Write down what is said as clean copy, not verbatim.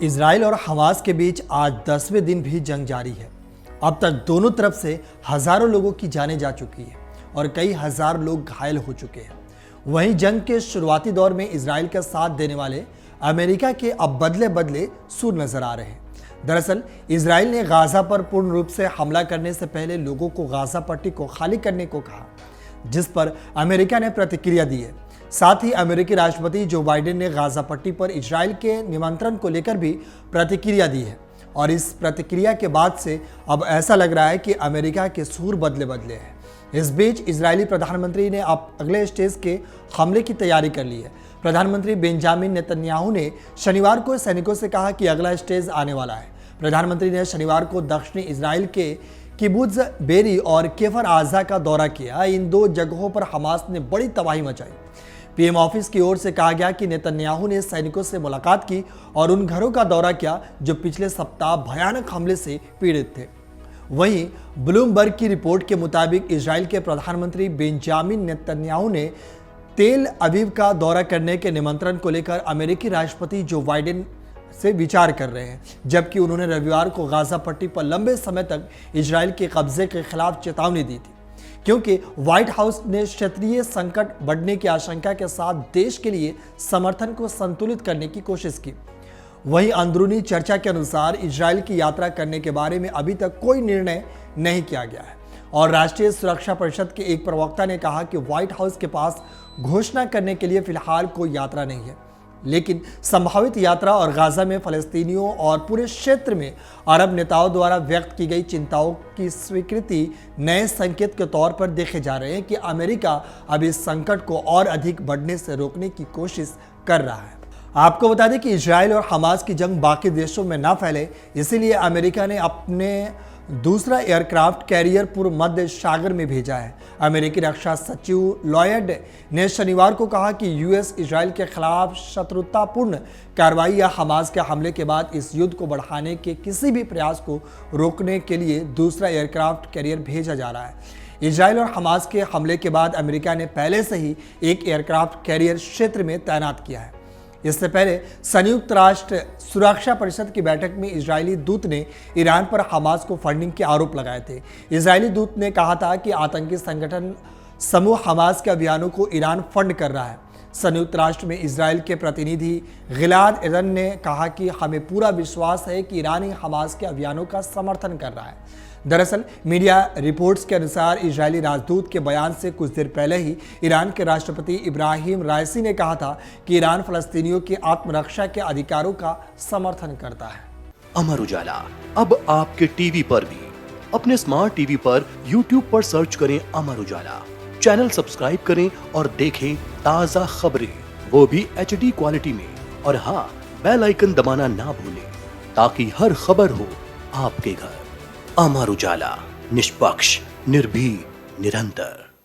Israel और Hamas के बीच आज 10वें दिन भी जंग जारी है। अब तक दोनों तरफ से हजारों लोगों की जानें जा चुकी है और कई हजार लोग घायल हो चुके हैं। वहीं जंग के शुरुआती दौर में इजराइल का साथ देने वाले अमेरिका के अब बदले बदले सुर नजर आ रहे हैं। दरअसल इजराइल ने गाजा पर पूर्ण रूप से हमला करने से पहले लोगों को गाजा पट्टी को खाली करने को कहा, जिस पर अमेरिका ने प्रतिक्रिया दी है। साथ ही अमेरिकी राष्ट्रपति जो बाइडेन ने गाजा पट्टी पर इजराइल के निमंत्रण को लेकर भी प्रतिक्रिया दी है और इस प्रतिक्रिया के बाद से अब ऐसा लग रहा है कि अमेरिका के सुर बदले बदले हैं। इस बीच इजरायली प्रधानमंत्री ने अब अगले स्टेज के हमले की तैयारी कर ली है। प्रधानमंत्री बेंजामिन नेतन्याहू ने शनिवार को सैनिकों से कहा कि अगला स्टेज आने वाला है। प्रधानमंत्री ने शनिवार को दक्षिणी इजराइल के किबुत्ज बेरी और केफर आजा का दौरा किया। इन दो जगहों पर हमास ने बड़ी तबाही मचाई। पीएम ऑफिस की ओर से कहा गया कि नेतन्याहू ने सैनिकों से मुलाकात की और उन घरों का दौरा किया जो पिछले सप्ताह भयानक हमले से पीड़ित थे। वहीं ब्लूमबर्ग की रिपोर्ट के मुताबिक इजराइल के प्रधानमंत्री बेंजामिन नेतन्याहू ने तेल अवीव का दौरा करने के निमंत्रण को लेकर अमेरिकी राष्ट्रपति जो बाइडेन से विचार कर रहे हैं, जबकि उन्होंने रविवार को गाजा पट्टी पर लंबे समय तक इजराइल के कब्जे के खिलाफ चेतावनी दी थी, क्योंकि व्हाइट हाउस ने क्षेत्रीय संकट बढ़ने की आशंका के साथ देश के लिए समर्थन को संतुलित करने की कोशिश की। वहीं अंदरूनी चर्चा के अनुसार इजराइल की यात्रा करने के बारे में अभी तक कोई निर्णय नहीं किया गया है और राष्ट्रीय सुरक्षा परिषद के एक प्रवक्ता ने कहा कि व्हाइट हाउस के पास घोषणा करने के लिए फिलहाल कोई यात्रा नहीं है, लेकिन संभावित यात्रा और गाजा में फलस्तीनियों और पूरे क्षेत्र में अरब नेताओं द्वारा व्यक्त की गई चिंताओं की स्वीकृति नए संकेत के तौर पर देखे जा रहे हैं कि अमेरिका अब इस संकट को और अधिक बढ़ने से रोकने की कोशिश कर रहा है। आपको बता दें कि इजराइल और हमास की जंग बाकी देशों में ना फैले, इसीलिए अमेरिका ने अपने दूसरा एयरक्राफ्ट कैरियर पूर्व मध्य सागर में भेजा है। अमेरिकी रक्षा सचिव लॉयड ने शनिवार को कहा कि यूएस इजराइल के खिलाफ शत्रुतापूर्ण कार्रवाई या हमास के हमले के बाद इस युद्ध को बढ़ाने के किसी भी प्रयास को रोकने के लिए दूसरा एयरक्राफ्ट कैरियर भेजा जा रहा है। इजराइल और हमास के हमले के बाद अमेरिका ने पहले से ही एक एयरक्राफ्ट कैरियर क्षेत्र में तैनात किया है। इससे पहले संयुक्त राष्ट्र सुरक्षा परिषद की बैठक में इजरायली दूत ने ईरान पर हमास को फंडिंग के आरोप लगाए थे। इजरायली दूत ने कहा था कि आतंकी संगठन समूह हमास के अभियानों को ईरान फंड कर रहा है। संयुक्त राष्ट्र में इजराइल के प्रतिनिधि गिलाद एरन ने कहा कि हमें पूरा विश्वास है कि ईरान ही हमास के अभियानों का समर्थन कर रहा है। दरअसल मीडिया रिपोर्ट्स के अनुसार इजरायली राजदूत के बयान से कुछ देर पहले ही ईरान के राष्ट्रपति इब्राहिम राइसी ने कहा था कि ईरान फलस्तीनियों की आत्मरक्षा के अधिकारों का समर्थन करता है। अमर उजाला अब आपके टीवी पर भी। अपने स्मार्ट टीवी पर यूट्यूब पर सर्च करें अमर उजाला, चैनल सब्सक्राइब करें और देखें ताज़ा खबरें, वो भी HD क्वालिटी में। और हाँ, बेल आइकन दबाना ना भूलें ताकि हर खबर हो आपके घर। अमर उजाला, निष्पक्ष, निर्भीक, निरंतर।